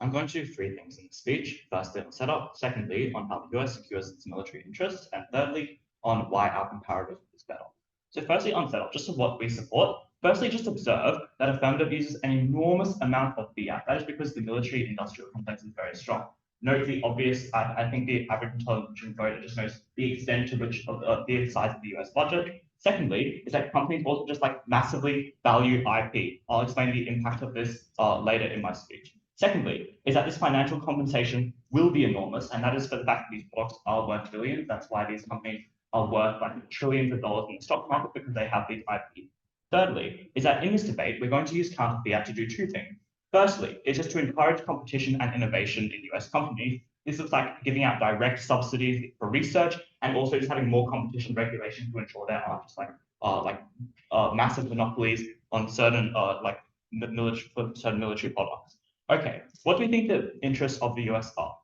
I'm going to do three things in the speech. Firstly, on setup. Secondly, on how the US secures its military interests. And thirdly, on why our comparative is better. So firstly, on setup, just of what we support. Firstly, just observe that affirmative uses an enormous amount of fiat. That is because the military industrial complex is very strong. Note the obvious, I think the average intelligent voter just knows the extent to which of the size of the US budget. Secondly, is that companies also just like massively value IP. I'll explain the impact of this later in my speech. Secondly, is that this financial compensation will be enormous, and that is for the fact that these products are worth billions. That's why these companies are worth like trillions of dollars in the stock market because they have these IP. Thirdly, is that in this debate, we're going to use counter fiat to do two things. Firstly, it's just to encourage competition and innovation in US companies. This looks like giving out direct subsidies for research and also just having more competition regulation to ensure there aren't just massive monopolies on certain certain military products. Okay, what do we think the interests of the US are?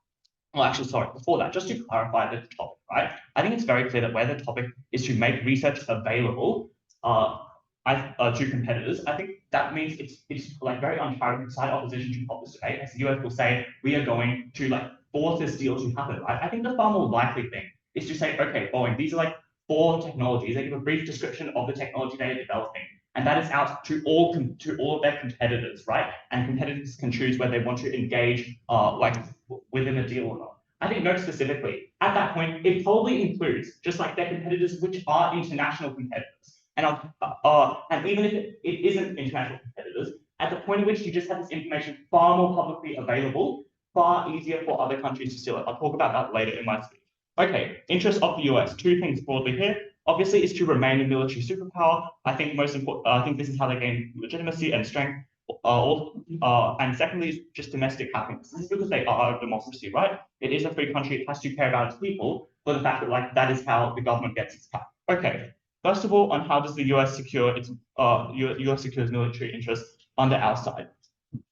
Well, actually, sorry, before that, just to clarify the topic, right? I think it's very clear that where the topic is to make research available to competitors, I think that means it's like very unfair side opposition to pop this debate, as the US will say, we are going to like force this deal to happen, right? I think the far more likely thing is to say, okay, Boeing, these are like four technologies. They give a brief description of the technology they are developing, and that is out to all of their competitors, right? And competitors can choose whether they want to engage within a deal or not. I think note specifically, at that point, it probably includes just like their competitors, which are international competitors. And even if it isn't international competitors, at the point at which you just have this information far more publicly available, far easier for other countries to steal it. I'll talk about that later in my speech. Okay, interest of the US. Two things broadly here. Obviously, is to remain a military superpower. I think most important. I think this is how they gain legitimacy and strength. And secondly, is just domestic happiness. This is because they are a democracy, right? It is a free country. It has to care about its people. For the fact that like that is how the government gets its cap. Okay. First of all, on how does the US secure its US secures military interests under our side?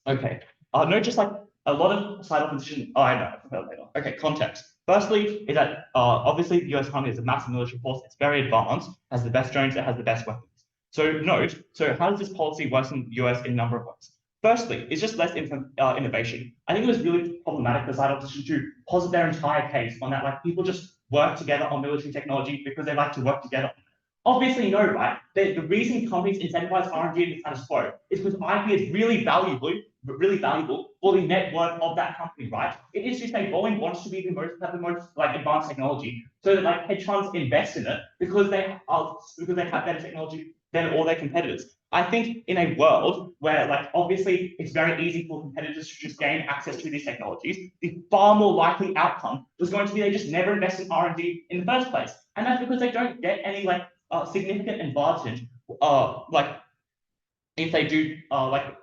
Okay. No, just like a lot of side opposition. Oh, I know. I forgot later. Okay, context. Firstly, is that obviously the US economy is a massive military force. It's very advanced, has the best drones, it has the best weapons. So note, so how does this policy worsen the US in a number of ways? Firstly, it's just less innovation. I think it was really problematic for side opposition to posit their entire case on that, like people just work together on military technology because they like to work together. Obviously, no, right? The reason companies incentivize R&D in the status quo is because IP is really valuable for the net worth of that company, right? It is to say Boeing wants to be have the most like advanced technology, so that like hedge funds invest in it because they have better technology than all their competitors. I think in a world where like obviously it's very easy for competitors to just gain access to these technologies, the far more likely outcome was going to be they just never invest in R&D in the first place, and that's because they don't get any like significant advantage, if they do,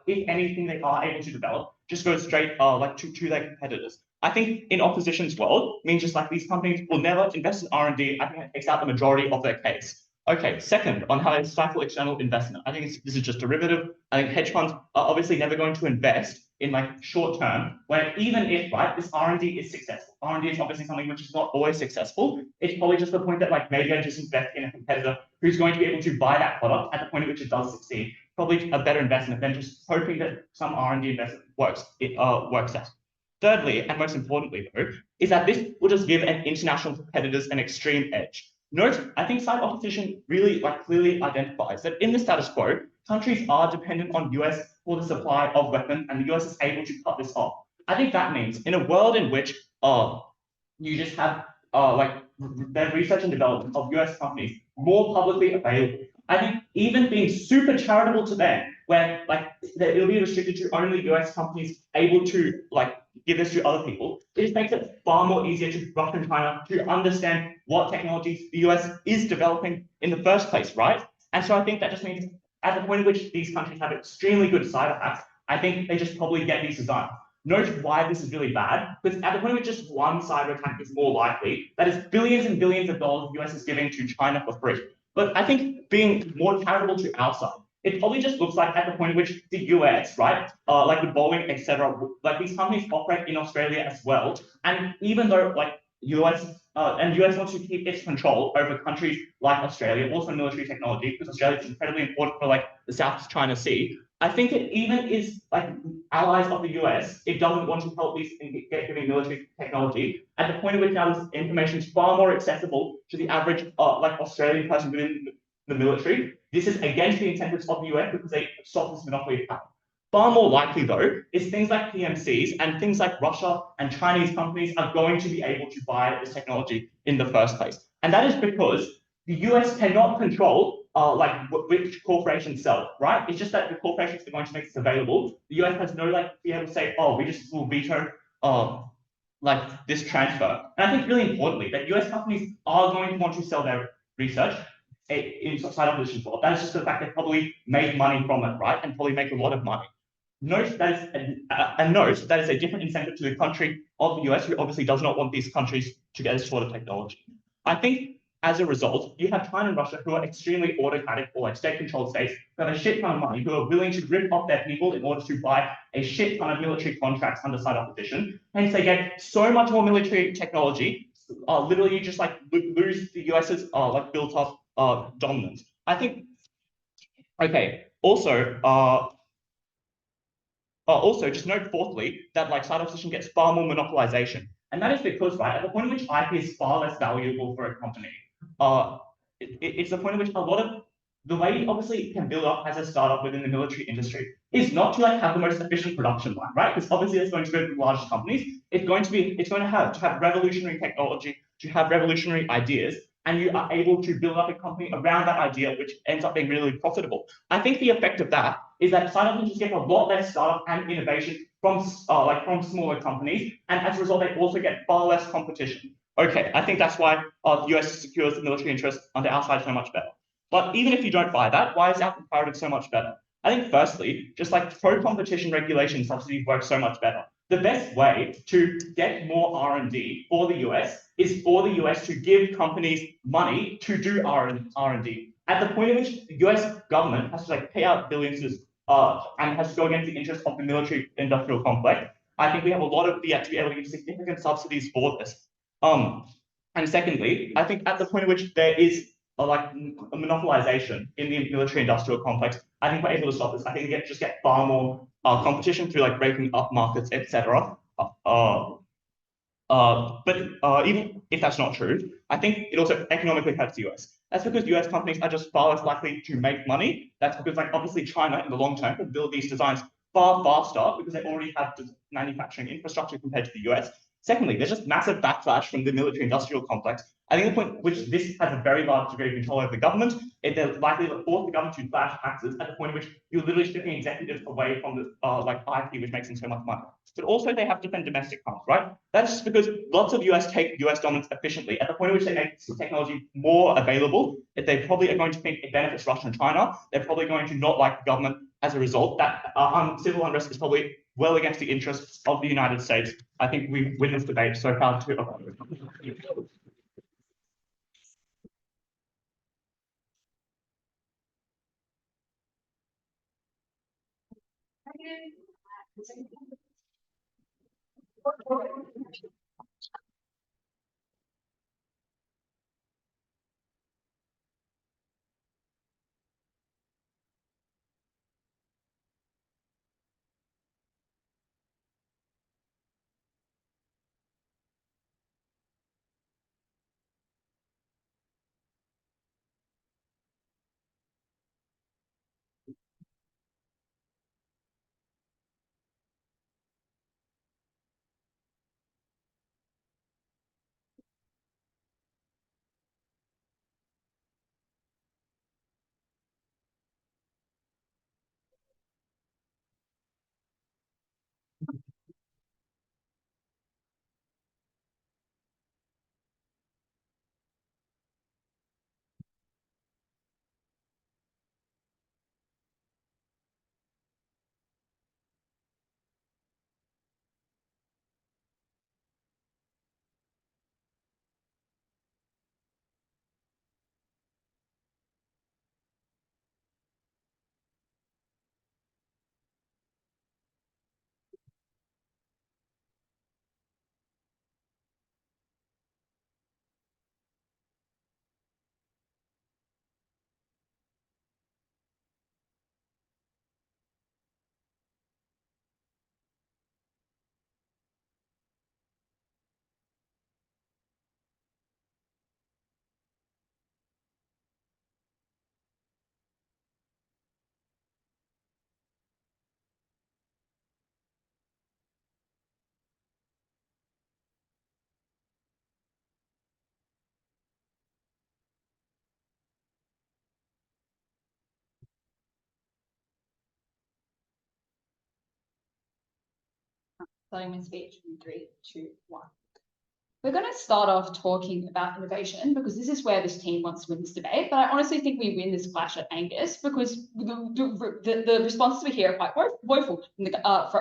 if anything they are able to develop, just goes straight to their competitors. I think in opposition's world means just like these companies will never invest in R&D. I think it takes out the majority of their case. Okay, second, on how they stifle external investment. I think this is just derivative. I think hedge funds are obviously never going to invest in like short term, where even if this R&D is successful, R&D is obviously something which is not always successful. It's probably just the point that like maybe I just invest in a competitor who's going to be able to buy that product at the point at which it does succeed. Probably a better investment than just hoping that some R&D investment works out. Thirdly, and most importantly though, is that this will just give international competitors an extreme edge. Note, I think side opposition really clearly identifies that in the status quo, countries are dependent on US for the supply of weapons, and the US is able to cut this off. I think that means in a world in which you just have the research and development of US companies more publicly available. I think even being super charitable to them, where it'll be restricted to only US companies able to give this to other people, it just makes it far more easier to Russia and China to understand what technologies the US is developing in the first place, right? And so I think that just means at the point at which these countries have extremely good cyber hacks, I think they just probably get these designed. Note why this is really bad, because at the point at which just one cyber attack is more likely, that is billions and billions of dollars the US is giving to China for free. But I think being more charitable to our side, it probably just looks like at the point at which the US, right, like with Boeing, etc., like these companies operate in Australia as well. And even though US wants to keep its control over countries like Australia, also military technology, because Australia is incredibly important for the South China Sea. I think it even is like allies of the US, it doesn't want to help these get giving military technology at the point at which now this information is far more accessible to the average like Australian person within the military. This is against the incentives of the US because they stop this monopoly of power. Far more likely, though, is things like PMCs and things like Russia and Chinese companies are going to be able to buy this technology in the first place. And that is because the US cannot control like which corporations sell, right? It's just that the corporations are going to make this available. The US has no like be able to say, oh, we just will veto like this transfer. And I think really importantly that US companies are going to want to sell their research in side opposition for. That is just the fact they probably make money from it, right? And probably make a lot of money. Note that is note that is a different incentive to the country of the US, who obviously does not want these countries to get this sort of technology. I think as a result, you have China and Russia who are extremely autocratic or like state-controlled states who have a shit ton of money, who are willing to rip off their people in order to buy a shit ton of military contracts under side opposition. Hence, they get so much more military technology. Literally, you just like lose the US's like built up dominance. I think. Okay. Also, just note fourthly that like side opposition gets far more monopolization, and that is because right at the point at which IP is far less valuable for a company, it's the point at which a lot of the way obviously it can build up as a startup within the military industry is not to like have the most efficient production line, right? Because obviously it's going to go to the largest companies. It's going to have revolutionary technology, to have revolutionary ideas, and you are able to build up a company around that idea, which ends up being really profitable. I think the effect of that is that startup just get a lot less startup and innovation from from smaller companies, and as a result, they also get far less competition. Okay, I think that's why the US secures the military interest under our side so much better. But even if you don't buy that, why is our comparative so much better? I think firstly, just like pro-competition regulation subsidies work so much better. The best way to get more R&D for the US is for the US to give companies money to do R&D. At the point at which the US government has to like pay out billions and has to go against the interests of the military industrial complex, I think we have a lot of fiat to be able to give significant subsidies for this. And secondly, I think at the point at which there is like a monopolization in the military industrial complex, I think we're able to stop this. I think we just get far more competition through like breaking up markets, etc. But even if that's not true, I think it also economically hurts the US. That's because US companies are just far less likely to make money. That's because like obviously China in the long term can build these designs far faster because they already have manufacturing infrastructure compared to the US. Secondly, there's just massive backlash from the military industrial complex. I think the point which this has a very large degree of control over the government, they're likely to force the government to slash taxes at the point at which you're literally stripping executives away from the like IP, which makes them so much money. But also they have to defend domestic funds, right? That's just because lots of US take US dominance efficiently. At the point at which they make technology more available, if they probably are going to think it benefits Russia and China, they're probably going to not like the government as a result. That civil unrest is probably well against the interests of the United States. I think we win this debate so far too. Starting my speech in 3, 2, 1. We're going to start off talking about innovation because this is where this team wants to win this debate. But I honestly think we win this clash at Angus because the responses we hear are quite woeful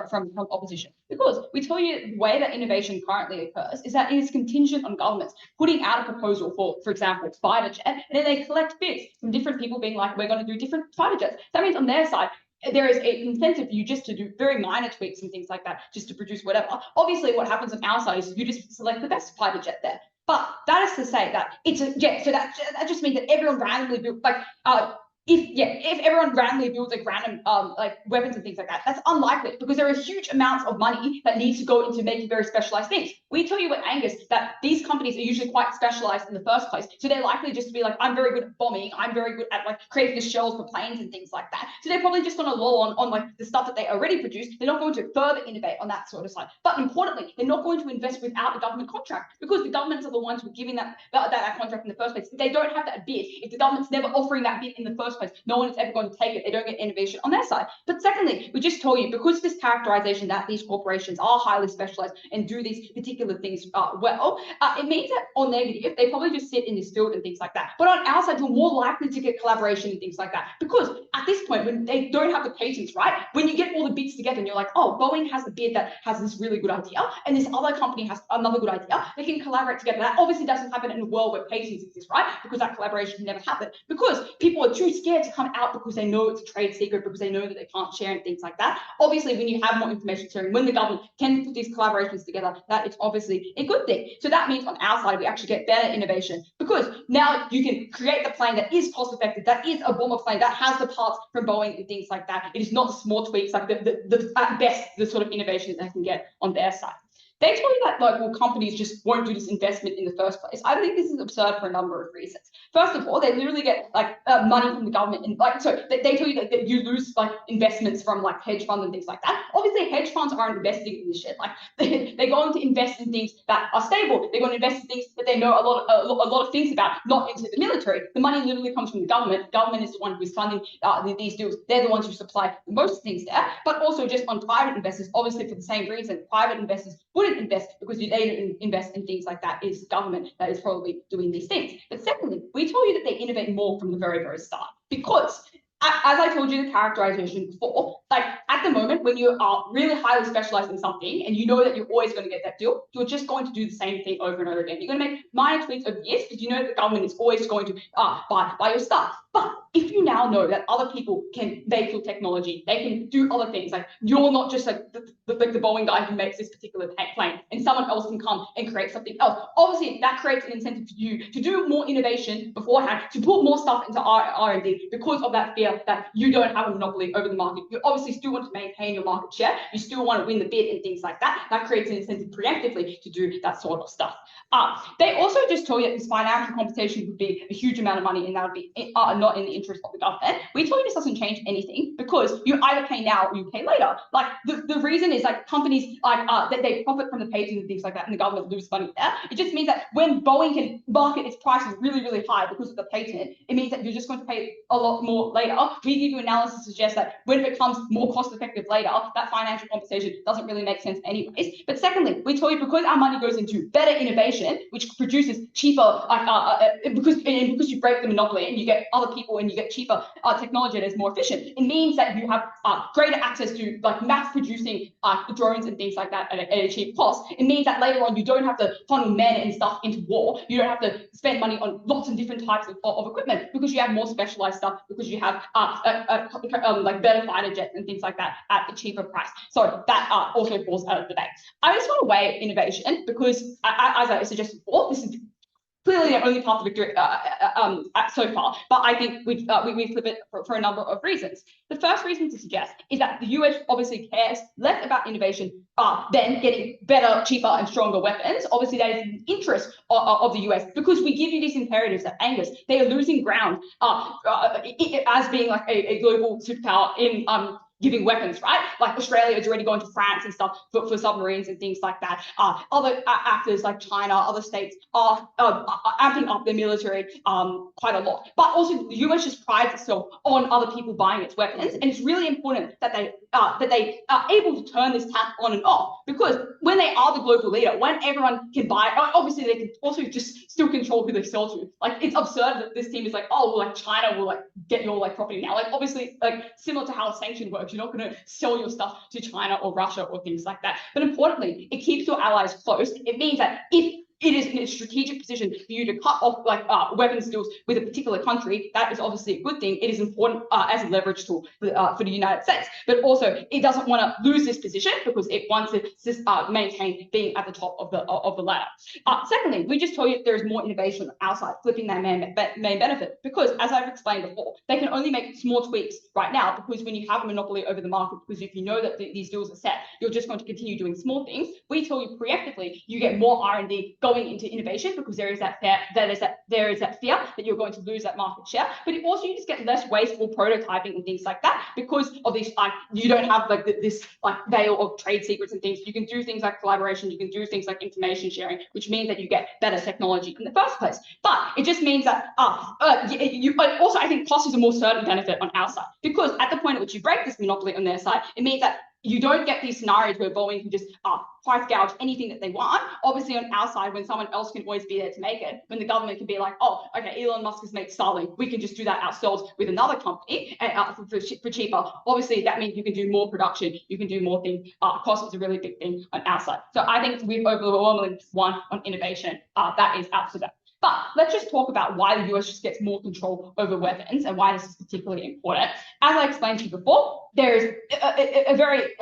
from opposition. Because we tell you the way that innovation currently occurs is that it is contingent on governments putting out a proposal for example, fighter jet, and then they collect bids from different people being like, we're going to do different fighter jets. That means on their side, there is a incentive for you just to do very minor tweaks and things like that, just to produce whatever. Obviously, what happens on our side is you just select the best fighter jet there. But that is to say that it's a jet, so that just means that everyone randomly builds if everyone randomly builds like random like weapons and things like that, that's unlikely because there are huge amounts of money that needs to go into making very specialized things. We tell you at Angus that these companies are usually quite specialized in the first place, so they're likely just to be like, I'm very good at bombing, I'm very good at like creating the shells for planes and things like that. So they're probably just going to lull on like the stuff that they already produce. They're not going to further innovate on that sort of side. But importantly, they're not going to invest without a government contract because the governments are the ones who are giving that contract in the first place. They don't have that bid. If the government's never offering that bid in the first place, no one is ever going to take it. They don't get innovation on their side. But secondly, we just told you, because this characterization that these corporations are highly specialized and do these particular things well, it means that on negative, they probably just sit in this field and things like that. But on our side, you're more likely to get collaboration and things like that. Because at this point, when they don't have the patents, right? When you get all the bids together and you're like, oh, Boeing has a bid that has this really good idea, and this other company has another good idea, they can collaborate together. That obviously doesn't happen in a world where patents exist, right? Because that collaboration never happened. Because people are too scared to come out because they know it's a trade secret, because they know that they can't share and things like that. Obviously, when you have more information sharing, when the government can put these collaborations together, that it's obviously a good thing. So that means on our side, we actually get better innovation because now you can create the plane that is cost effective, that is a bomber plane, that has the parts from Boeing and things like that. It is not the small tweaks, like at best, the sort of innovation that they can get on their side. They tell you that local companies just won't do this investment in the first place. I think this is absurd for a number of reasons. First of all, they literally get like money from the government, and like so they tell you that you lose like investments from like hedge funds and things like that. Obviously, hedge funds aren't investing in this shit. Like they're going to invest in things that are stable. They're going to invest in things that they know a lot of things about, not into the military. The money literally comes from the government. The government is the one who is funding these deals. They're the ones who supply most things there. But also just on private investors, obviously for the same reason, private investors wouldn't invest because they don't invest in things like that. Is government that is probably doing these things. But secondly, we told you that they innovate more from the very, very start because, as I told you the characterization before, like at the moment when you are really highly specialized in something and you know that you're always going to get that deal, you're just going to do the same thing over and over again. You're going to make minor tweaks over years because you know that the government is always going to buy your stuff. But if you now know that other people can make your technology, they can do other things, like you're not just like the Boeing guy who makes this particular plane, and someone else can come and create something else. Obviously, that creates an incentive for you to do more innovation beforehand, to put more stuff into R&D because of that fear that you don't have a monopoly over the market. You obviously still want to maintain your market share. You still want to win the bid and things like that. That creates an incentive preemptively to do that sort of stuff. They also just told you that this financial compensation would be a huge amount of money, and that would be not in the interest of the government. We told you this doesn't change anything because you either pay now or you pay later. Like the reason is like companies like that they profit from the patents and things like that, and the government loses money there. It just means that when Boeing can market its prices really, really high because of the patent, it means that you're just going to pay a lot more later. We give you analysis to suggest that when it becomes more cost effective later, that financial compensation doesn't really make sense anyways. But secondly, we told you because our money goes into better innovation, which produces cheaper, because you break the monopoly and you get other people and you get cheaper technology that is more efficient, it means that you have greater access to like mass producing drones and things like that at a cheap cost. It means that later on you don't have to funnel men and stuff into war. You don't have to spend money on lots of different types of equipment because you have more specialized stuff, because you have like better fighter jets and things like that at a cheaper price. So that also falls out of the debate. I just want to weigh innovation because, as I suggested before, this is clearly the only path to victory so far, but I think we flip it for a number of reasons. The first reason to suggest is that the US obviously cares less about innovation than getting better, cheaper, and stronger weapons. Obviously, that is in the interest of the US because we give you these imperatives at Angus. They are losing ground as being like a global superpower in giving weapons, right? Like Australia is already going to France and stuff for submarines and things like that. Other actors like China, other states are amping up their military quite a lot. But also the US just prides itself on other people buying its weapons, and it's really important that they are able to turn this tap on and off, because when they are the global leader, when everyone can buy, obviously they can also just still control who they sell to. Like, it's absurd that this team is like, oh, well, like China will like get your like property now. Like, obviously, like similar to how a sanction works, you're not going to sell your stuff to China or Russia or things like that. But importantly, it keeps your allies close. It means that if it is in a strategic position for you to cut off like weapons deals with a particular country, that is obviously a good thing. It is important as a leverage tool for the United States, but also it doesn't want to lose this position because it wants to maintain being at the top of the ladder. Secondly, we just told you there is more innovation outside, flipping their main benefit, because as I've explained before, they can only make small tweaks right now, because when you have a monopoly over the market, because if you know that these deals are set, you're just going to continue doing small things. We tell you preemptively, you get more R&D going into innovation, because there is that fear that you're going to lose that market share. But it also, you just get less wasteful prototyping and things like that, because of this, you don't have like this like veil of trade secrets and things. You can do things like collaboration, you can do things like information sharing, which means that you get better technology in the first place. But it just means that also, I think cost is a more certain benefit on our side, because at the point at which you break this monopoly on their side, it means that you don't get these scenarios where Boeing can just price gouge anything that they want. Obviously, on our side, when someone else can always be there to make it, when the government can be like, oh, okay, Elon Musk has made Starlink, we can just do that ourselves with another company for cheaper. Obviously, that means you can do more production, you can do more things. Cost is a really big thing on our side. So I think we've overwhelmingly won on innovation. That is absolute. But let's just talk about why the US just gets more control over weapons and why this is particularly important. As I explained to you before, there is a very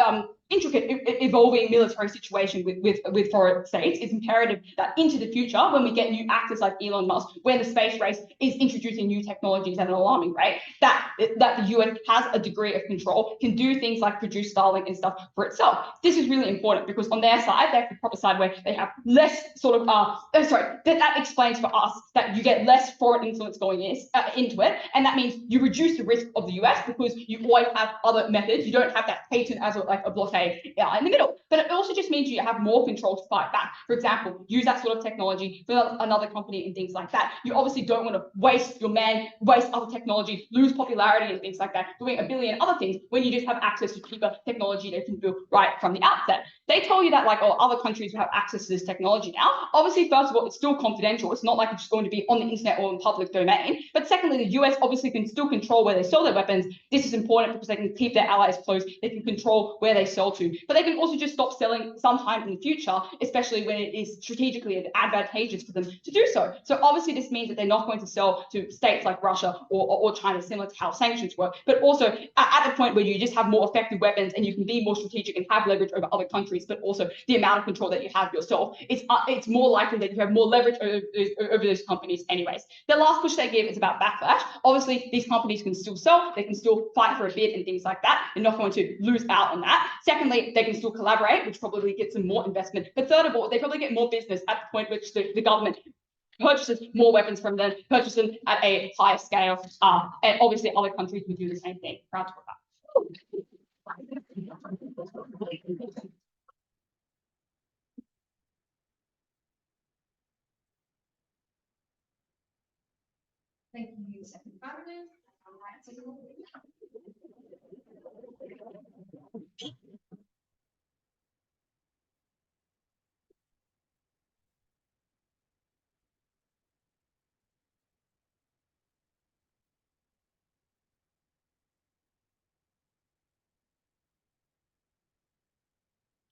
intricate, evolving military situation with foreign states. It's imperative that into the future, when we get new actors like Elon Musk, when the space race is introducing new technologies at an alarming rate, that the US has a degree of control, can do things like produce Starlink and stuff for itself. This is really important, because on their side, they have the proper side where they have less sort of, that explains for us that you get less foreign influence going into it. And that means you reduce the risk of the US, because you always have other methods. You don't have that patent as a blockade in the middle. But it also just means you have more control to fight back. For example, use that sort of technology for another company and things like that. You obviously don't want to waste your man, waste other technology, lose popularity and things like that, doing a billion other things when you just have access to cheaper technology they can build right from the outset. They tell you that like, oh, other countries have access to this technology now. Obviously, first of all, it's still confidential. It's not like it's just going to be on the internet or in public domain. But secondly, the US obviously can still control where they sell their weapons. This is important because they can keep their allies close. They can control where they sell to. But they can also just stop selling sometime in the future, especially when it is strategically advantageous for them to do so. So obviously, this means that they're not going to sell to states like Russia or China, similar to how sanctions work. But also at the point where you just have more effective weapons and you can be more strategic and have leverage over other countries, but also the amount of control that you have yourself, it's more likely that you have more leverage over those companies anyways. The last push they give is about backlash. Obviously, these companies can still sell, they can still fight for a bid and things like that. They're not going to lose out on that. Secondly, they can still collaborate, which probably gets them more investment. But third of all, they probably get more business at the point which the government purchases more weapons from them, purchases them at a higher scale. And obviously other countries would do the same thing. Proud to that. Thank you, second paragraph.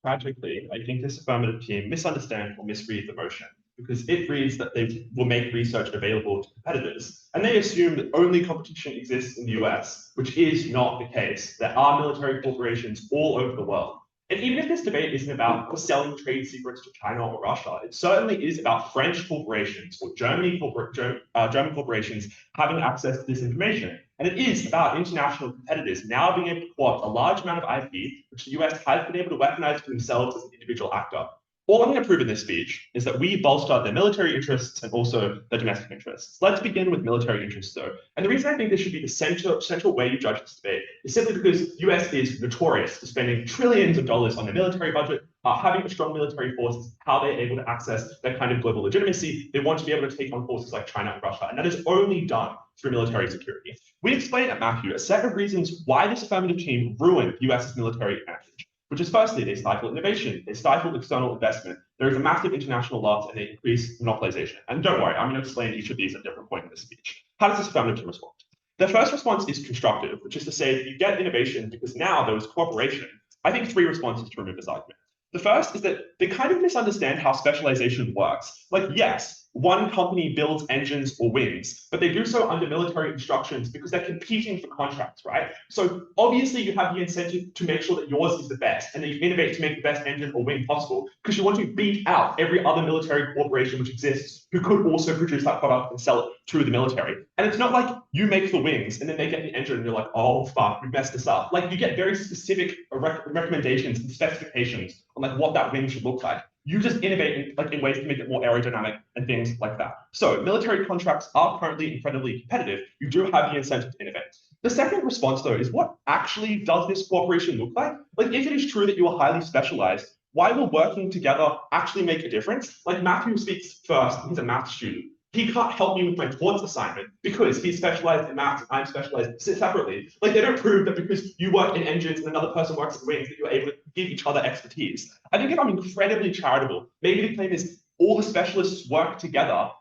Tragically, I think this affirmative team misunderstands or misreads the motion, because it reads that they will make research available to competitors, and they assume that only competition exists in the US, which is not the case. There are military corporations all over the world. And even if this debate isn't about selling trade secrets to China or Russia, it certainly is about French corporations or German corporations having access to this information. And it is about international competitors now being able to co-opt a large amount of IP, which the US has been able to weaponize for themselves as an individual actor. All I'm going to prove in this speech is that we bolster their military interests and also their domestic interests. Let's begin with military interests, though. And the reason I think this should be the central way you judge this debate is simply because the US is notorious for spending trillions of dollars on their military budget, having a strong military force is how they're able to access that kind of global legitimacy. They want to be able to take on forces like China and Russia, and that is only done through military security. We explained at Matthew a set of reasons why this affirmative team ruined the US's military advantage, which is firstly, they stifle innovation, they stifle external investment, there is a massive international loss, and they increase monopolization. And don't worry, I'm going to explain each of these at a different point in the speech. How does this affirmative team respond? The first response is constructive, which is to say that you get innovation because now there was cooperation. I think 3 responses to remove this argument. The first is that they kind of misunderstand how specialization works. Like, yes, one company builds engines or wings, but they do so under military instructions because they're competing for contracts, right? So obviously you have the incentive to make sure that yours is the best and that you innovate to make the best engine or wing possible because you want to beat out every other military corporation which exists who could also produce that product and sell it to the military. And it's not like you make the wings and then they get the engine and you're like, oh fuck, we messed this up. Like you get very specific recommendations and specifications on like what that wing should look like. You just innovate in ways to make it more aerodynamic and things like that. So military contracts are currently incredibly competitive. You do have the incentive to innovate. The second response, though, is what actually does this cooperation look like? Like, if it is true that you are highly specialized, why will working together actually make a difference? Like Matthew speaks first, he's a math student. He can't help me with my torts assignment because he's specialized in maths and I'm specialized separately. Like they don't prove that because you work in engines and another person works in wings that you're able to give each other expertise. I think if I'm incredibly charitable, maybe the claim is all the specialists work together. ...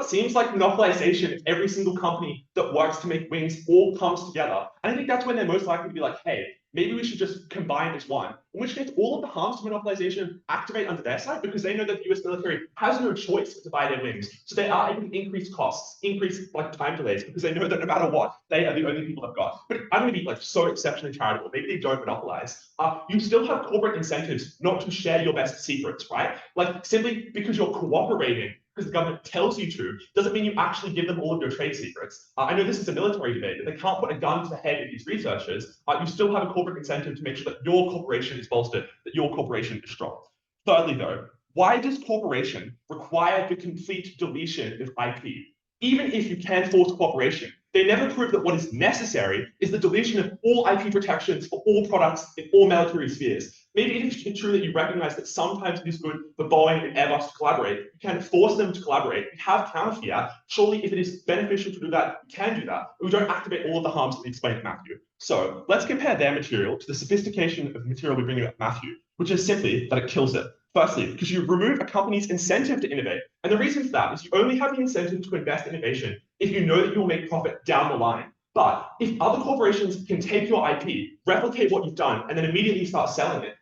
seems like monopolization if every single company that works to make wings all comes together. And I think that's when they're most likely to be like, hey, maybe we should just combine this one. In which case, all of the harms to monopolization activate under their side because they know that the US military has no choice but to buy their wings. So they are able to increase costs, increase like time delays because they know that no matter what, they are the only people they've got. But I'm going to be like so exceptionally charitable. Maybe they don't monopolize. You still have corporate incentives not to share your best secrets, right? Like simply because you're cooperating because the government tells you to, doesn't mean you actually give them all of your trade secrets. I know this is a military debate, but they can't put a gun to the head of these researchers. You still have a corporate incentive to make sure that your corporation is bolstered, that your corporation is strong. Thirdly, though, why does cooperation require the complete deletion of IP? Even if you can force cooperation, they never prove that what is necessary is the deletion of all IP protections for all products in all military spheres. Maybe it is true that you recognize that sometimes it is good for Boeing and Airbus to collaborate. You can force them to collaborate. You have counterfeit. Surely, if it is beneficial to do that, you can do that. But we don't activate all of the harms that we explained to Matthew. So let's compare their material to the sophistication of the material we bring you at Matthew, which is simply that it kills it. Firstly, because you remove a company's incentive to innovate. And the reason for that is you only have the incentive to invest in innovation if you know that you'll make profit down the line. But if other corporations can take your IP, replicate what you've done, and then immediately start selling it,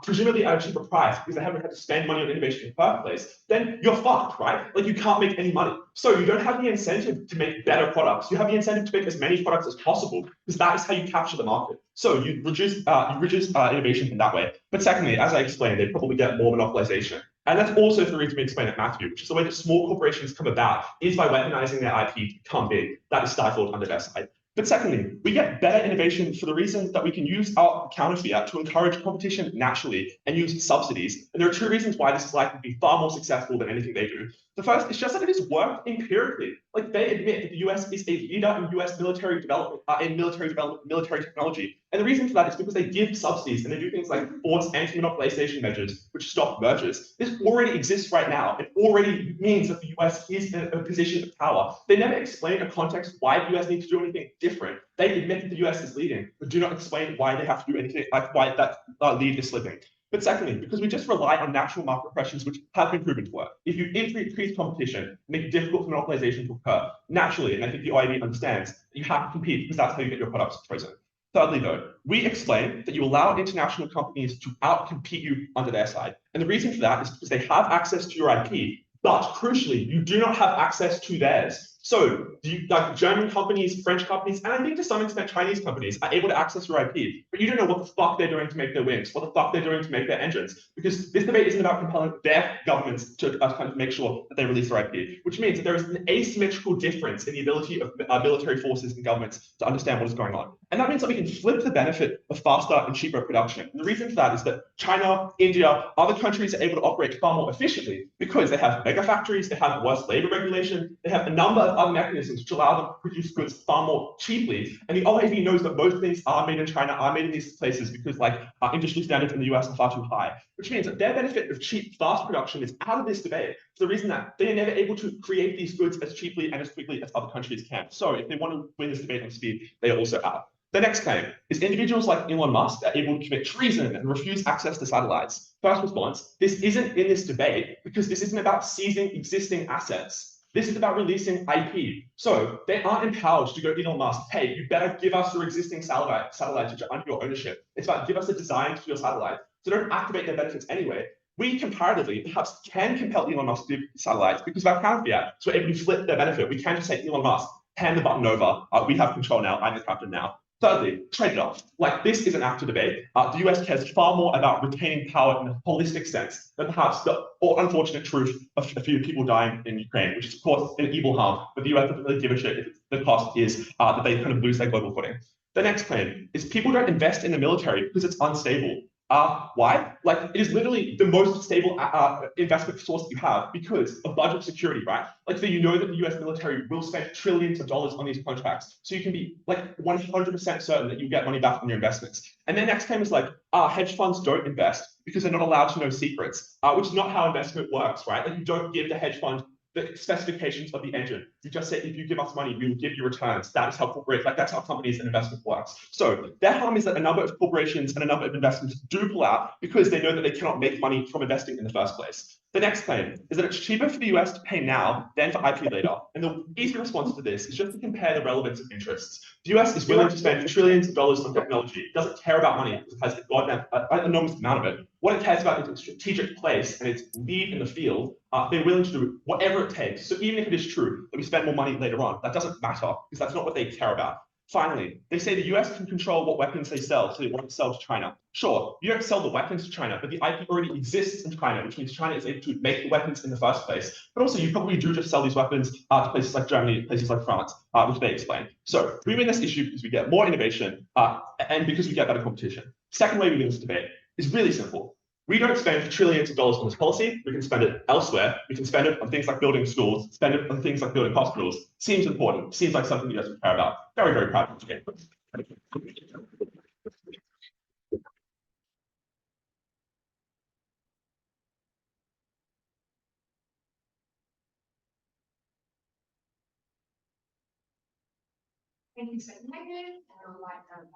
presumably at a cheaper price because they haven't had to spend money on innovation in the first place, then you're fucked, right? Like you can't make any money. So you don't have the incentive to make better products. You have the incentive to make as many products as possible because that is how you capture the market. So you reduce innovation in that way. But secondly, as I explained, they probably get more monopolization. And that's also the reason we explain at Matthew, which is the way that small corporations come about is by weaponizing their IP to become big. That is stifled under their side. But secondly, we get better innovation for the reason that we can use our counter-fiat to encourage competition naturally and use subsidies. And there are 2 reasons why this is likely to be far more successful than anything they do. The first is just that it has worked empirically. Like they admit that the US is a leader in US military development, military technology. And the reason for that is because they give subsidies and they do things like force anti-monopolization measures, which stop mergers. This already exists right now. It already means that the US is in a position of power. They never explain a context why the US needs to do anything different. They admit that the US is leading, but do not explain why they have to do anything, like why that lead is slipping. But secondly, because we just rely on natural market pressures which have been proven to work. If you increase competition, make it difficult for monopolization to occur, naturally, and I think the OIB understands, you have to compete because that's how you get your products chosen. Thirdly, though, we explain that you allow international companies to outcompete you under their side. And the reason for that is because they have access to your IP, but crucially, you do not have access to theirs. So like German companies, French companies, and I think to some extent Chinese companies are able to access your IP, but you don't know what the fuck they're doing to make their wings, what the fuck they're doing to make their engines, because this debate isn't about compelling their governments to kind of make sure that they release their IP, which means that there is an asymmetrical difference in the ability of military forces and governments to understand what is going on. And that means that we can flip the benefit of faster and cheaper production. And the reason for that is that China, India, other countries are able to operate far more efficiently because they have mega factories, they have worse labor regulation, they have a number of other mechanisms which allow them to produce goods far more cheaply. And the OIV knows that most things are made in China, are made in these places because like our industry standards in the US are far too high, which means that their benefit of cheap, fast production is out of this debate for the reason that they are never able to create these goods as cheaply and as quickly as other countries can. So if they want to win this debate on speed, they are also out. The next claim is individuals like Elon Musk are able to commit treason and refuse access to satellites. First response, this isn't in this debate because this isn't about seizing existing assets. This is about releasing IP. So they aren't empowered to go Elon Musk, hey, you better give us your existing satellites which are under your ownership. It's about give us a design for your satellite. So don't activate their benefits anyway. We comparatively perhaps can compel Elon Musk to do satellites because of our counter fiat. So we're able to flip their benefit. We can just say, Elon Musk, hand the button over. We have control now. I'm the captain now. Thirdly, trade-off. Like this is an active debate. The US cares far more about retaining power in a holistic sense than perhaps the unfortunate truth of a few people dying in Ukraine, which is of course an evil harm, but the US doesn't really give a shit if the cost is that they kind of lose their global footing. The next claim is people don't invest in the military because it's unstable. Why? Like it is literally the most stable investment source you have because of budget security, right? Like so you know that the US military will spend trillions of dollars on these contracts. So you can be like 100% certain that you get money back on your investments. And then next claim is like, hedge funds don't invest because they're not allowed to know secrets, which is not how investment works, right? Like you don't give the hedge fund the specifications of the engine. You just say, if you give us money, we will give you returns. That is how corporates, like that's how companies and investment works. So their harm is that a number of corporations and a number of investments do pull out because they know that they cannot make money from investing in the first place. The next claim is that it's cheaper for the US to pay now than for IP later. And the easy response to this is just to compare the relevance of interests. The US is willing to spend trillions of dollars on technology. It doesn't care about money because it has an enormous amount of it. What it cares about is its strategic place and its lead in the field. They're willing to do whatever it takes. So even if it is true that we spend more money later on, that doesn't matter because that's not what they care about. Finally, they say the US can control what weapons they sell, so they won't sell to China. Sure, you don't sell the weapons to China, but the IP already exists in China, which means China is able to make the weapons in the first place. But also, you probably do just sell these weapons to places like Germany, places like France, which they explain. So we win this issue because we get more innovation and because we get better competition. Second way we win this debate is really simple. We don't spend trillions of dollars on this policy. We can spend it elsewhere. We can spend it on things like building schools, spend it on things like building hospitals. Seems important. Seems like something you guys would care about. Very, very proud of it. Thank you so much, and I would like to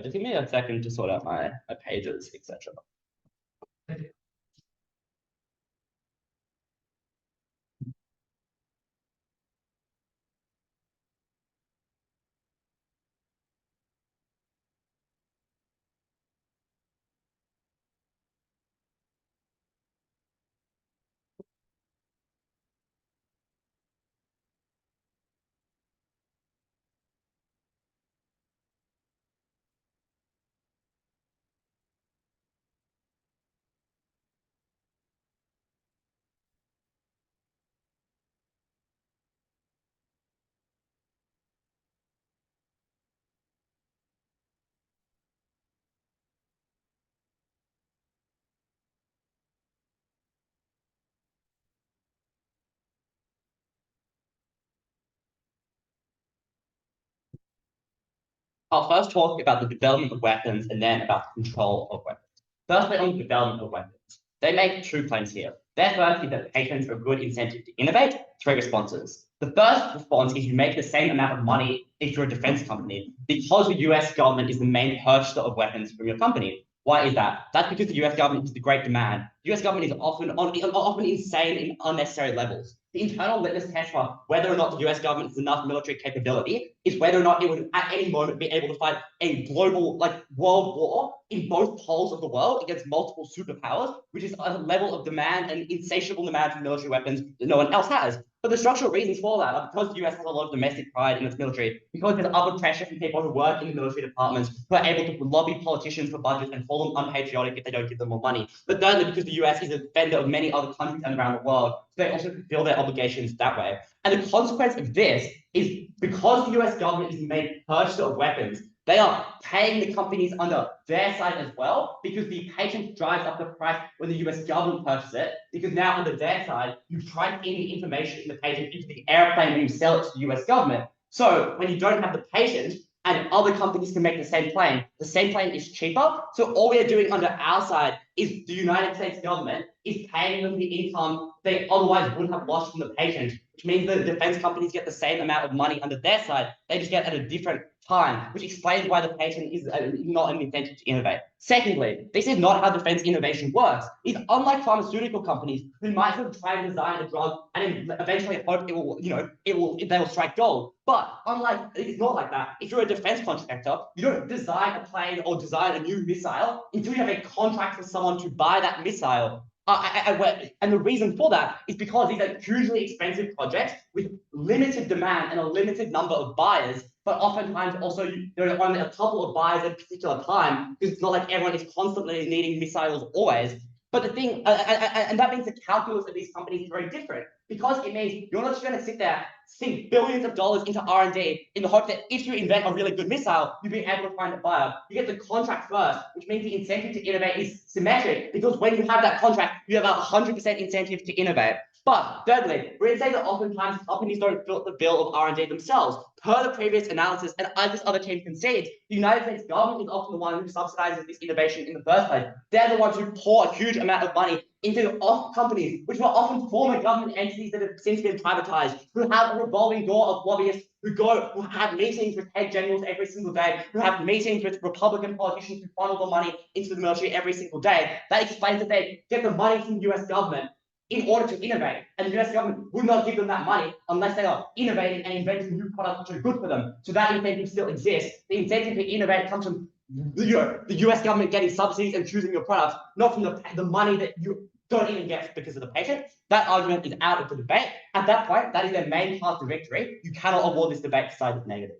Just give me a second to sort out my pages, etc. I'll first talk about the development of weapons and then about the control of weapons. Firstly, on the development of weapons. They make two claims here. Their first is that patents are a good incentive to innovate. Three responses. The first response is you make the same amount of money if you're a defense company because the US government is the main purchaser of weapons from your company. Why is that? That's because the US government is the great demand. The US government is often insane in unnecessary levels. The internal litmus test for whether or not the US government has enough military capability is whether or not it would at any moment be able to fight a global, like world war in both poles of the world against multiple superpowers, which is a level of demand and insatiable demand for military weapons that no one else has. But the structural reasons for that are because the US has a lot of domestic pride in its military, because there's upward pressure from people who work in the military departments who are able to lobby politicians for budgets and call them unpatriotic if they don't give them more money. But thirdly, because the US is a defender of many other countries around the world, so they also fulfill their obligations that way. And the consequence of this is because the US government is made purchaser of weapons, they are paying the companies under their side as well, because the patent drives up the price when the US government purchases it, because now under their side, you type in the information in the patent into the airplane when you sell it to the US government. So when you don't have the patent and other companies can make the same plane is cheaper. So all we're doing under our side is the United States government is paying them the income they otherwise would have lost from the patent, which means the defense companies get the same amount of money under their side. They just get at a different time, which explains why the patent is not an incentive to innovate. Secondly, this is not how defense innovation works. It's unlike pharmaceutical companies who might sort of try and design a drug and eventually hope they will strike gold. But it's not like that. If you're a defense contractor, you don't design a plane or design a new missile until you have a contract with someone to buy that missile. And the reason for that is because these are hugely expensive projects with limited demand and a limited number of buyers, but oftentimes also there are only a couple of buyers at a particular time, because it's not like everyone is constantly needing missiles always. But the thing, and that means the calculus of these companies is very different, because it means you're not just going to sit there, sink billions of dollars into R&D in the hope that if you invent a really good missile, you'll be able to find a buyer. You get the contract first, which means the incentive to innovate is symmetric, because when you have that contract, you have a 100% incentive to innovate. But thirdly, we're going to say that oftentimes companies don't foot the bill of R&D themselves. Per the previous analysis, and as this other team concedes, the United States government is often the one who subsidizes this innovation in the first place. They're the ones who pour a huge amount of money into companies, which were often former government entities that have since been privatized, who have a revolving door of lobbyists who have meetings with head generals every single day, who have meetings with Republican politicians who funnel the money into the military every single day. That explains that they get the money from the US government in order to innovate, and the US government would not give them that money unless they are innovating and inventing new products which are good for them. So that incentive still exists. The incentive to innovate comes from the US government getting subsidies and choosing your products, not from the money that you don't even get because of the patent. That argument is out of the debate. At that point, that is their main path to victory. You cannot award this debate to side with negative.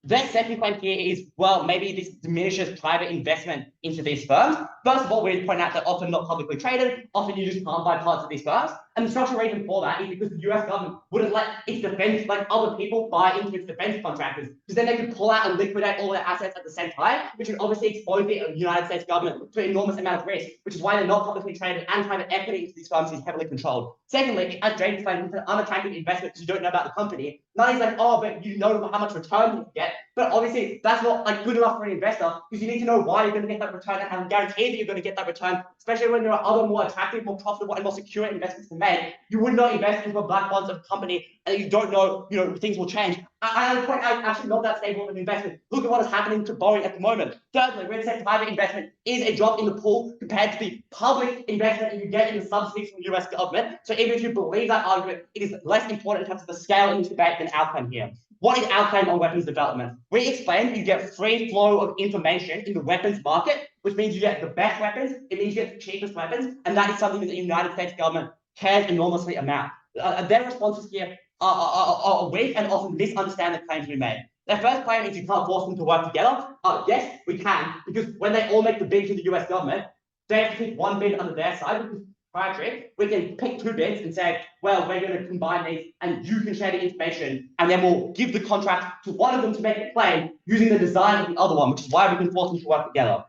Their second claim here is, well, maybe this diminishes private investment into these firms. First of all, we point out they're often not publicly traded. Often you just can't buy parts of these firms. And the structural reason for that is because the US government wouldn't let its defense, like other people, buy into its defense contractors, because then they could pull out and liquidate all their assets at the same time, which would obviously expose the United States government to an enormous amount of risk, which is why they're not publicly traded, and private equity into these firms is heavily controlled. Secondly, as Jade explained, it's an unattractive investment because you don't know about the company. Not he's like, oh, but you know how much return you get. But obviously, that's not like good enough for an investor, because you need to know why you're going to get that return and have a guarantee that you're going to get that return, especially when there are other more attractive, more profitable, and more secure investments to make. You would not invest into a black bonds of a company and you don't know, things will change. I actually not that stable of an investment. Look at what is happening to Boeing at the moment. Thirdly, we're going to say private investment is a drop in the pool compared to the public investment that you get in the subsidies from the US government. So even if you believe that argument, it is less important in terms of the scale in this debate than our claim here. What is our claim on weapons development? We explained you get free flow of information in the weapons market, which means you get the best weapons, it means you get the cheapest weapons, and that is something that the United States government cares enormously about. Their responses here are weak and often misunderstand the claims we made. Their first claim is you can't force them to work together. Yes, we can, because when they all make the bid to the US government, they have to pick one bid under their side, which is proprietary. We can pick two bids and say, well, we're going to combine these and you can share the information, and then we'll give the contract to one of them to make a claim using the design of the other one, which is why we can force them to work together.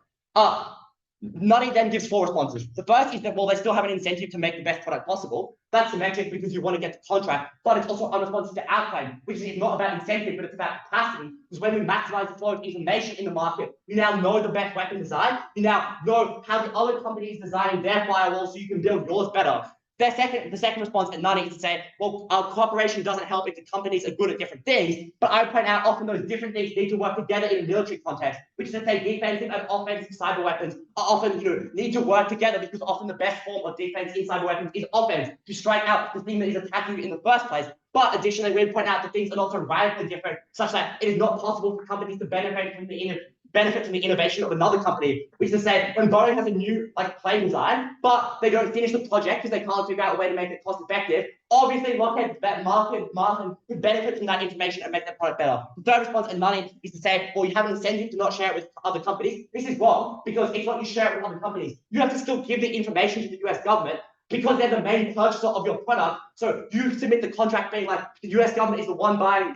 Nunny then gives four responses. The first is that, well, they still have an incentive to make the best product possible. That's symmetric because you want to get the contract, but it's also unresponsive to our claim, which is not about incentive, but it's about capacity. Because when we maximize the flow of information in the market, you now know the best weapon design. You now know how the other company is designing their firewall so you can build yours better. The second response at 90 is to say, well, our cooperation doesn't help if the companies are good at different things, but I point out often those different things need to work together in a military context, which is to say defensive and offensive cyber weapons are often, need to work together because often the best form of defense in cyber weapons is offense, to strike out the thing that is attacking you in the first place. But additionally, we point out that things are not so radically different, such that it is not possible for companies to benefit from the innovation of another company, which is to say, when Boeing has a new plane design, but they don't finish the project because they can't figure out a way to make it cost effective, obviously Lockheed Martin could benefit from that information and make that product better. The third response and money is to say, well, you have an incentive to not share it with other companies. This is wrong, because it's not you share it with other companies. You have to still give the information to the US government, because they're the main purchaser of your product. So you submit the contract being like, the US government is the one buying,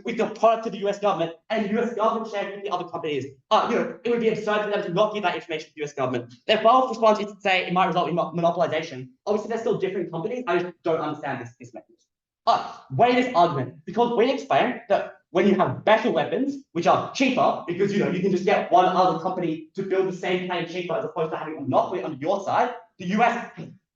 with the product to the US government, and the US government shares with the other companies. It would be absurd for them to not give that information to the US government. Their fourth response is to say it might result in monopolization. Obviously, they're still different companies. I just don't understand this mechanism. Weigh this argument, because we explain that when you have better weapons, which are cheaper, because you can just get one other company to build the same plane cheaper as opposed to having a monopoly on your side, the US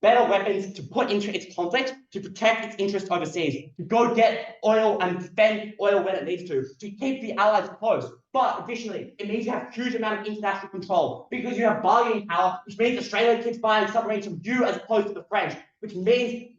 better weapons to put into its conflict, to protect its interests overseas, to go get oil and spend oil when it needs to keep the allies close. But additionally, it means you have a huge amount of international control, because you have bargaining power, which means Australian kids buying submarines from you as opposed to the French, which means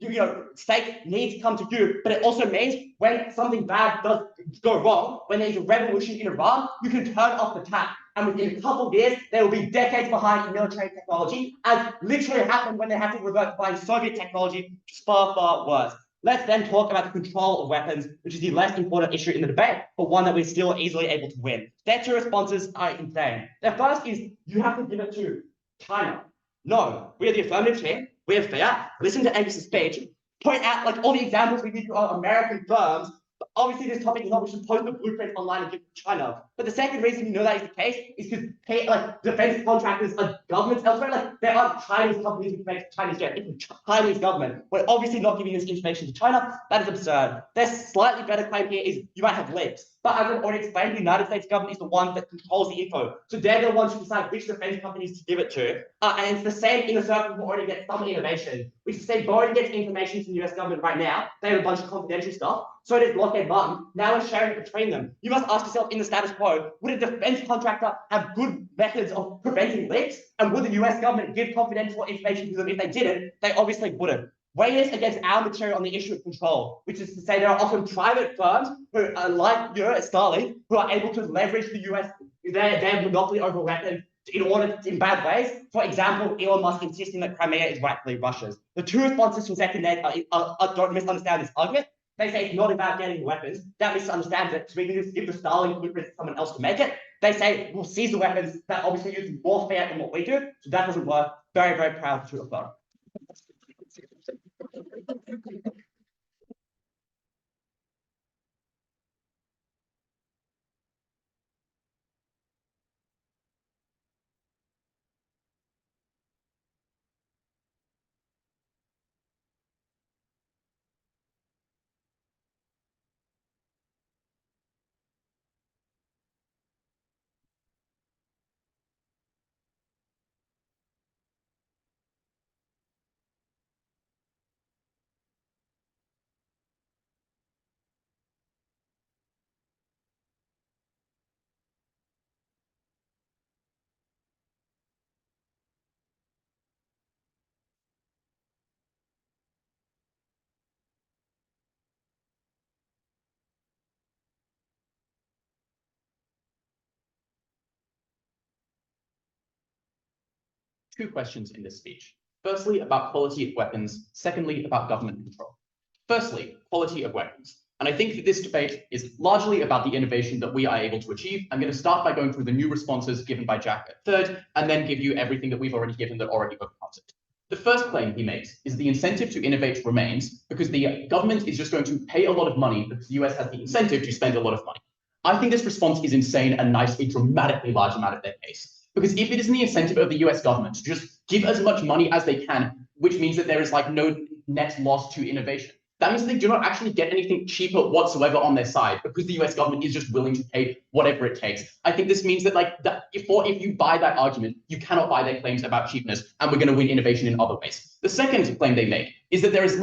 stakes need to come to you. But it also means when something bad does go wrong, when there's a revolution in Iran, you can turn off the tap. And within a couple of years, they will be decades behind in military technology, as literally happened when they had to revert to buying Soviet technology, which is far, far worse. Let's then talk about the control of weapons, which is the less important issue in the debate, but one that we're still easily able to win. Their two responses are insane. Their first is, you have to give it to China. No, we are the affirmative team. We are fair. Listen to Angus's speech. Point out all the examples we give you are American firms. But obviously, this topic is not we should post the blueprint online and give it to China. But the second reason you know that is the case is because defense contractors are governments elsewhere. There aren't Chinese companies which make Chinese jets. It's the Chinese government. We're obviously not giving this information to China. That is absurd. Their slightly better claim here is you might have leaks. But as I've already explained, the United States government is the one that controls the info. So they're the ones who decide which defense companies to give it to. And it's the same inner circle who already gets some innovation. Which is to say, Boeing gets information from the US government right now. They have a bunch of confidential stuff. So does Lockheed Martin. Now we're sharing it between them. You must ask yourself, in the status quo, would a defense contractor have good methods of preventing leaks? And would the US government give confidential information to them if they didn't? They obviously wouldn't. Weigh this against our material on the issue of control, which is to say there are often private firms who are like Starlink, who are able to leverage the US, their monopoly over weapons in bad ways. For example, Elon Musk insisting that Crimea is rightfully Russia's. The two responses from Second don't misunderstand this argument. They say it's not about getting weapons. That misunderstands it. So we can just give the Starlink blueprint to someone else to make it. They say we'll seize the weapons that obviously use warfare than what we do. So that doesn't work. Very, very proud to affirm. Two questions in this speech. Firstly, about quality of weapons. Secondly, about government control. Firstly, quality of weapons. And I think that this debate is largely about the innovation that we are able to achieve. I'm going to start by going through the new responses given by Jack at third, and then give you everything that we've already given that already overcomes it. The first claim he makes is the incentive to innovate remains because the government is just going to pay a lot of money because the US has the incentive to spend a lot of money. I think this response is insane and nice a dramatically large amount of their case. Because if it is in the incentive of the US government to just give as much money as they can, which means that there is no net loss to innovation, that means that they do not actually get anything cheaper whatsoever on their side because the US government is just willing to pay whatever it takes. I think this means that if you buy that argument, you cannot buy their claims about cheapness and we're going to win innovation in other ways. The second claim they make is that there is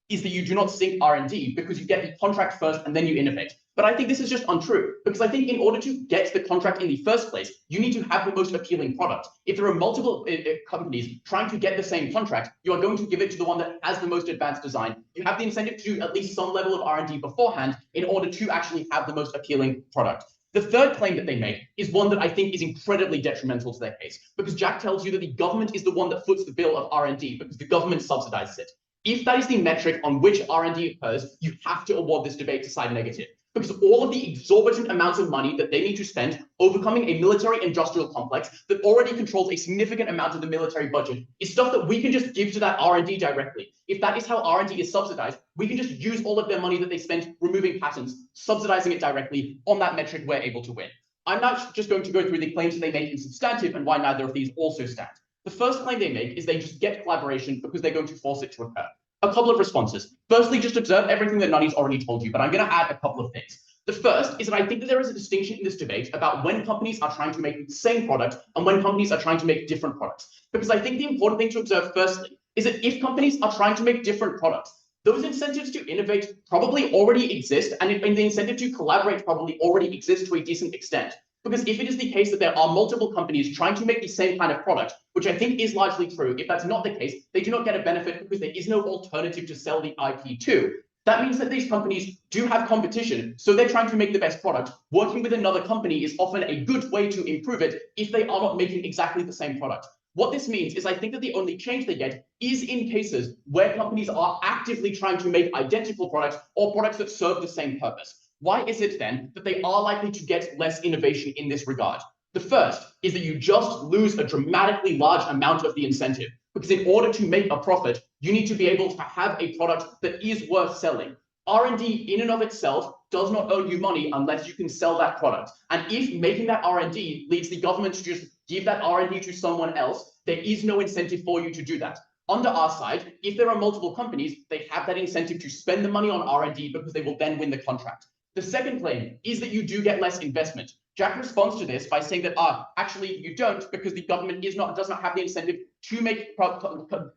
is that you do not sync R&D because you get the contract first and then you innovate. But I think this is just untrue, because I think in order to get the contract in the first place, you need to have the most appealing product. If there are multiple companies trying to get the same contract, you are going to give it to the one that has the most advanced design. You have the incentive to do at least some level of R&D beforehand in order to actually have the most appealing product. The third claim that they make is one that I think is incredibly detrimental to their case, because Jack tells you that the government is the one that foots the bill of R&D because the government subsidizes it. If that is the metric on which R&D occurs, you have to award this debate to side negative, because all of the exorbitant amounts of money that they need to spend overcoming a military industrial complex that already controls a significant amount of the military budget is stuff that we can just give to that R&D directly. If that is how R&D is subsidized, we can just use all of their money that they spent removing patents, subsidizing it directly. On that metric, we're able to win. I'm now just going to go through the claims that they make in substantive and why neither of these also stand. The first claim they make is they just get collaboration because they're going to force it to occur. A couple of responses. Firstly, just observe everything that Nunny's already told you, but I'm going to add a couple of things. The first is that I think that there is a distinction in this debate about when companies are trying to make the same product and when companies are trying to make different products. Because I think the important thing to observe firstly is that if companies are trying to make different products, those incentives to innovate probably already exist, and the incentive to collaborate probably already exists to a decent extent. Because if it is the case that there are multiple companies trying to make the same kind of product, which I think is largely true, if that's not the case, they do not get a benefit because there is no alternative to sell the IP to. That means that these companies do have competition, so they're trying to make the best product. Working with another company is often a good way to improve it if they are not making exactly the same product. What this means is I think that the only change they get is in cases where companies are actively trying to make identical products or products that serve the same purpose. Why is it then that they are likely to get less innovation in this regard? The first is that you just lose a dramatically large amount of the incentive, because in order to make a profit, you need to be able to have a product that is worth selling. R&D in and of itself does not earn you money unless you can sell that product. And if making that R&D leads the government to just give that R&D to someone else, there is no incentive for you to do that. Under our side, if there are multiple companies, they have that incentive to spend the money on R&D because they will then win the contract. The second claim is that you do get less investment. Jack responds to this by saying that, actually you don't, because the government does not have the incentive to make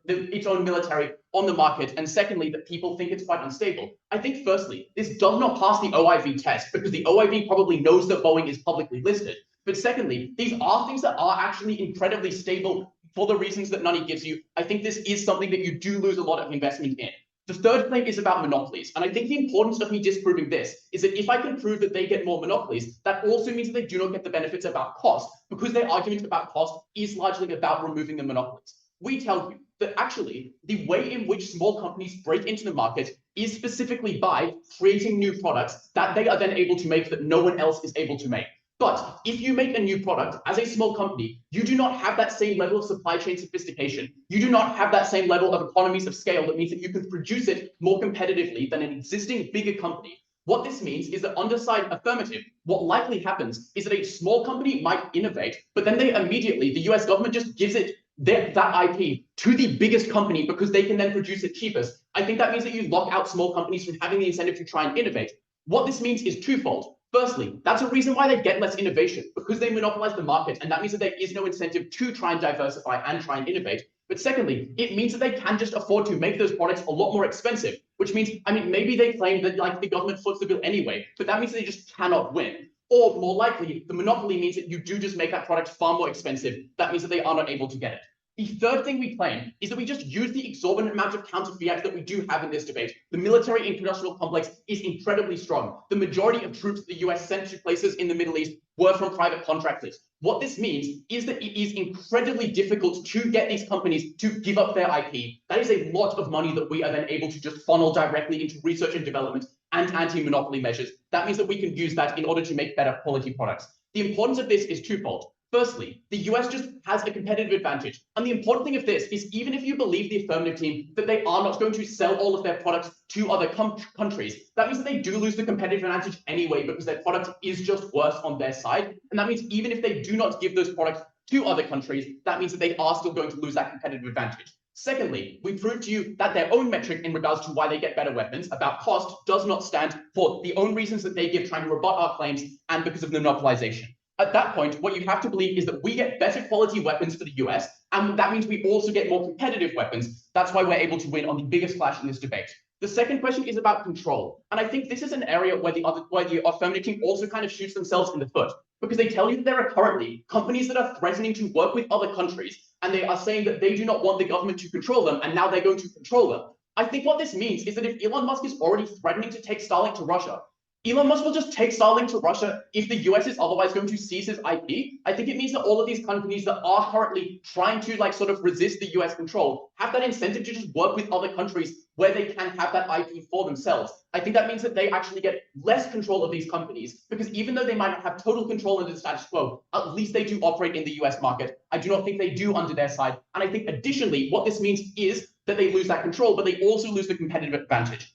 its own military on the market. And secondly, that people think it's quite unstable. I think firstly, this does not pass the OIV test because the OIV probably knows that Boeing is publicly listed. But secondly, these are things that are actually incredibly stable for the reasons that Nunny gives you. I think this is something that you do lose a lot of investment in. The third claim is about monopolies. And I think the importance of me disproving this is that if I can prove that they get more monopolies, that also means that they do not get the benefits about cost, because their argument about cost is largely about removing the monopolies. We tell you that actually the way in which small companies break into the market is specifically by creating new products that they are then able to make that no one else is able to make. But if you make a new product as a small company, you do not have that same level of supply chain sophistication. You do not have that same level of economies of scale that means that you can produce it more competitively than an existing bigger company. What this means is that underside affirmative, what likely happens is that a small company might innovate, but then the US government just gives it that IP to the biggest company because they can then produce it cheapest. I think that means that you lock out small companies from having the incentive to try and innovate. What this means is twofold. Firstly, that's a reason why they get less innovation, because they monopolize the market, and that means that there is no incentive to try and diversify and try and innovate. But secondly, it means that they can just afford to make those products a lot more expensive, which means, maybe they claim that the government foots the bill anyway, but that means they just cannot win. Or more likely, the monopoly means that you do just make that product far more expensive. That means that they are not able to get it. The third thing we claim is that we just use the exorbitant amount of counter fiat that we do have in this debate. The military industrial complex is incredibly strong. The majority of troops the US sent to places in the Middle East were from private contractors. What this means is that it is incredibly difficult to get these companies to give up their IP. That is a lot of money that we are then able to just funnel directly into research and development and anti-monopoly measures. That means that we can use that in order to make better quality products. The importance of this is twofold. Firstly, the US just has a competitive advantage. And the important thing of this is even if you believe the affirmative team that they are not going to sell all of their products to other countries, that means that they do lose the competitive advantage anyway because their product is just worse on their side. And that means even if they do not give those products to other countries, that means that they are still going to lose that competitive advantage. Secondly, we proved to you that their own metric in regards to why they get better weapons about cost does not stand for the own reasons that they give trying to rebut our claims and because of monopolization. At that point, what you have to believe is that we get better quality weapons for the US, and that means we also get more competitive weapons. That's why we're able to win on the biggest clash in this debate. The second question is about control. And I think this is an area where the affirmative team also kind of shoots themselves in the foot, because they tell you that there are currently companies that are threatening to work with other countries, and they are saying that they do not want the government to control them, and now they're going to control them. I think what this means is that if Elon Musk is already threatening to take Starlink to Russia, Elon Musk will just take Starlink to Russia if the US is otherwise going to seize his IP. I think it means that all of these companies that are currently trying to sort of resist the US control have that incentive to just work with other countries where they can have that IP for themselves. I think that means that they actually get less control of these companies, because even though they might not have total control under the status quo, at least they do operate in the US market. I do not think they do under their side. And I think additionally, what this means is that they lose that control, but they also lose the competitive advantage.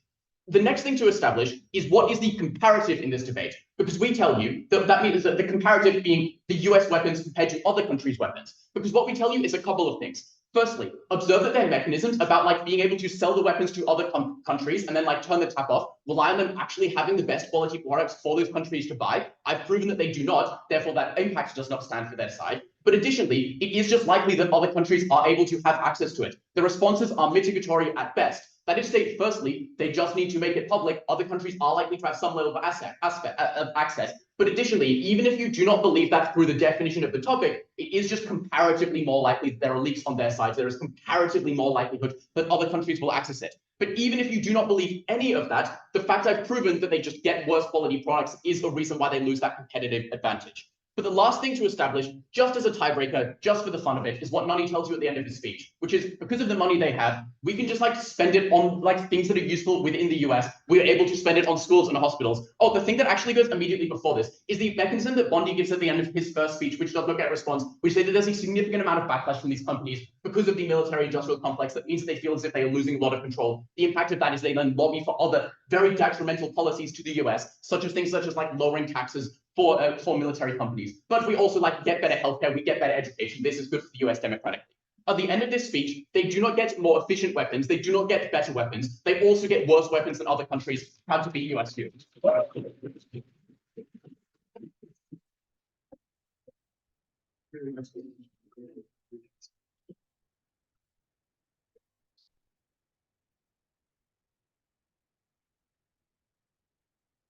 The next thing to establish is what is the comparative in this debate, because we tell you that that means that the comparative being the US weapons compared to other countries' weapons, because what we tell you is a couple of things. Firstly, observe that their mechanisms about being able to sell the weapons to other countries and then turn the tap off rely on them actually having the best quality products for those countries to buy. I've proven that they do not, therefore that impact does not stand for their side. But additionally, it is just likely that other countries are able to have access to it. The responses are mitigatory at best. That is to say, firstly, they just need to make it public. Other countries are likely to have some level of access. But additionally, even if you do not believe that through the definition of the topic, it is just comparatively more likely that there are leaks on their sides. There is comparatively more likelihood that other countries will access it. But even if you do not believe any of that, the fact I've proven that they just get worse quality products is a reason why they lose that competitive advantage. But the last thing to establish, just as a tiebreaker, just for the fun of it, is what Nunny tells you at the end of his speech, which is because of the money they have, we can just spend it on things that are useful within the US. We're able to spend it on schools and hospitals. Oh, the thing that actually goes immediately before this is the mechanism that Bondi gives at the end of his first speech, which does not get a response, which say that there's a significant amount of backlash from these companies because of the military industrial complex. That means that they feel as if they are losing a lot of control. The impact of that is they then lobby for other very detrimental policies to the US, such as things such as lowering taxes for military companies. But we also get better healthcare, we get better education. This is good for the US democratically. At the end of this speech, they do not get more efficient weapons. They do not get better weapons. They also get worse weapons than other countries. Proud to be USU.